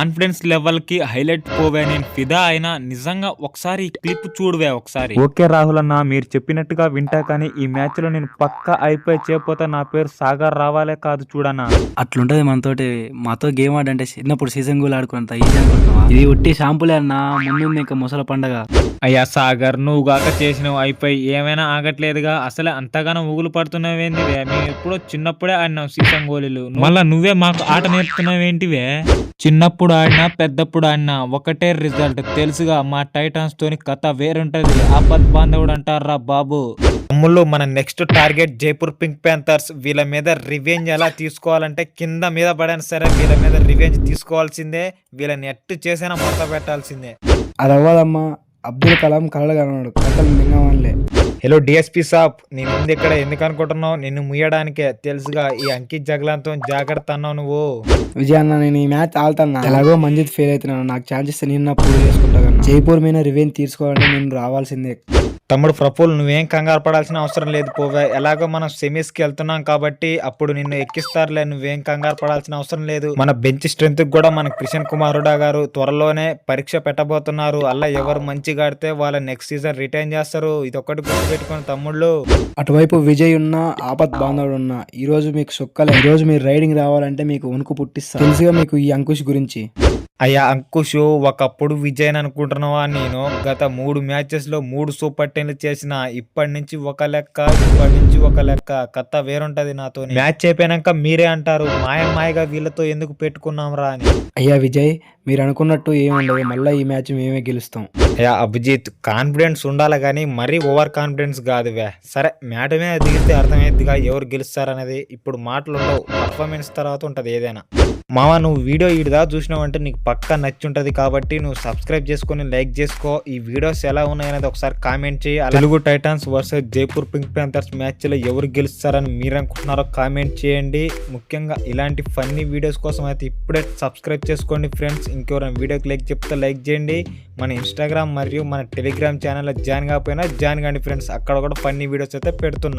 Confidence level కి highlight పోవే. నేను ఫిదా అయినా నిజంగా. ఒకసారి ఈ క్లిప్ చూడవే ఒకసారి. ఓకే రాహుల్ అన్న, మీరు చెప్పినట్టుగా వింటా, కానీ ఈ మ్యాచ్ లో నేను పక్కా అయిపోయి చేయకపోతే నా పేరు సాగర్ రావాలే కాదు చూడన్నా. అట్లుంటది మనతోటి. మాతో గేమ్ ఆడంటే చిన్నప్పుడు సీజన్ గోల్ ఆడుకున్నంత ఈజీ అనుకుంటున్నావా? ఇది ఉట్టి షాంపులే అన్న, ముందు ఇంకా ముసల పండగ. అయ్యా సాగర్, నువ్వు గాక చేసినవు అయిపోయి ఏమైనా ఆగట్లేదుగా. అసలే అంతగానో ఊగులు పడుతున్నావేంటివే? మేము ఎప్పుడో చిన్నప్పుడే ఆడినావు సీసన్ గోళీలు. మళ్ళా నువ్వే మాకు ఆట నేర్పుతున్నావేంటివే? చిన్నప్పుడు ఆడినా పెద్దప్పుడు ఆడినా ఒకటే రిజల్ట్ తెలుసుగా. మా టైటాన్స్ తోని కథ వేరుంటది. ఆపద్ బాంధవుడు అంటారా బాబు. తమ్ముళ్ళు, మన next target Jaipur pink Panthers. వీళ్ళ మీద రివెంజ్ ఎలా తీసుకోవాలంటే కింద మీద పడాను సరే, వీళ్ళ మీద రివెంజ్ తీసుకోవాల్సిందే. వీళ్ళని ఎట్టు చేసైనా మొత్త పెట్టాల్సిందే. అది అవ్వదమ్మా. అబ్దుల్ కలాం కలలు కన్నాడు, కథలు మింగవాన్లే. హలో డిఎస్పీ సాబ్, నేను ముందు ఇక్కడ ఎందుకు అనుకుంటున్నావు? నిన్ను ముయ్యడానికే తెలుసుగా. ఈ అంకిత్ జగలాంతో జాగ్రత్త అన్నావు నువ్వు. విజయ్ అన్న, నేను ఈ మ్యాచ్ ఆడుతున్నా. ఎలాగో మంజిత్ ఫెయిల్ అవుతున్నాను. నాకు ఛాన్సెస్ నేను ప్రూవ్ చేసుకుంటా కన్నా. జైపూర్ మీద రివెంజ్ తీసుకోవాలంటే నేను రావాల్సిందే. తమ్ముడు ప్రఫుల్, నువ్వేం కంగారు పడాల్సిన అవసరం లేదు పోవే. ఎలాగో మనం సెమీస్కి వెళ్తున్నాం కాబట్టి అప్పుడు నిన్ను ఎక్కిస్తారులే. నువ్వేం కంగారు పడాల్సిన అవసరం లేదు. మన బెంచ్ స్ట్రెంత్ కూడా మన కిషన్ కుమార్ హుడా గారు త్వరలోనే పరీక్ష పెట్టబోతున్నారు. అలా ఎవరు మంచిగా ఆడితే వాళ్ళ నెక్స్ట్ సీజన్ రిటైన్ చేస్తారు. ఇది ఒక్కటి గుర్తుపెట్టుకోండి తమ్ముళ్ళు. అటువైపు విజయ్ ఉన్నా, ఆపత్ బాంధవుడు ఉన్నా, ఈ రోజు మీకు సొక్కలే. ఈ రోజు మీరు రైడింగ్ రావాలంటే మీకు వణుకు పుట్టిస్తా. తెలుసుగా మీకు ఈ అంకుష్ గురించి. అయ్యా అంకుష్, ఒకప్పుడు విజయ్ అనుకుంటున్నావా? నేను గత 3 మ్యాచెస్ లో 3 సూపర్ 10లు చేసిన. ఇప్పటి నుంచి ఒక లెక్క. కథ వేరుంటది నాతో. మ్యాచ్ అయిపోయాక మీరే అంటారు మాయగా వీళ్ళతో ఎందుకు పెట్టుకున్నాం రా అని. అయ్యా విజయ్, మీరు అనుకున్నట్టు ఏముండదు. మళ్ళీ ఈ మ్యాచ్ మేమే గెలుస్తాం. అయ్యా అభిజిత్, కాన్ఫిడెన్స్ ఉండాలి కానీ మరీ ఓవర్ కాన్ఫిడెన్స్ కాదువే. సరే, మ్యాట్ మీద దిగితే అర్థమైద్దిగా ఎవరు గెలుస్తారనేది. ఇప్పుడు మాటలు ఉండవు, పర్ఫార్మెన్స్ తర్వాత ఉంటది ఏదైనా. మావా, నువ్వు వీడియో ఈడుదా చూసినావంటే నీకు పక్కా నచ్చుంటది కాబట్టి నువ్వు సబ్స్క్రైబ్ చేసుకొని లైక్ చేసుకో. ఈ వీడియోస్ ఎలా ఉన్నాయనేది ఒకసారి కామెంట్ చేయి. Telugu Titans versus Jaipur pink Panthers match లో ఎవరు గెలుస్తారని మీరు అనుకుంటున్నారో కామెంట్ చేయండి. ముఖ్యంగా ఇలాంటి ఫన్నీ వీడియోస్ కోసం అయితే ఇప్పుడే సబ్స్క్రైబ్ చేసుకోండి ఫ్రెండ్స్. ఇంకెవరైనా వీడియోకి లైక్ చెప్తే లైక్ చేయండి. మన ఇన్స్టాగ్రామ్ మరియు మన టెలిగ్రామ్ ఛానల్లో జాయిన్ కాకపోయినా జాయిన్ కాండి ఫ్రెండ్స్. అక్కడ కూడా ఫన్నీ వీడియోస్ అయితే పెడుతున్నా.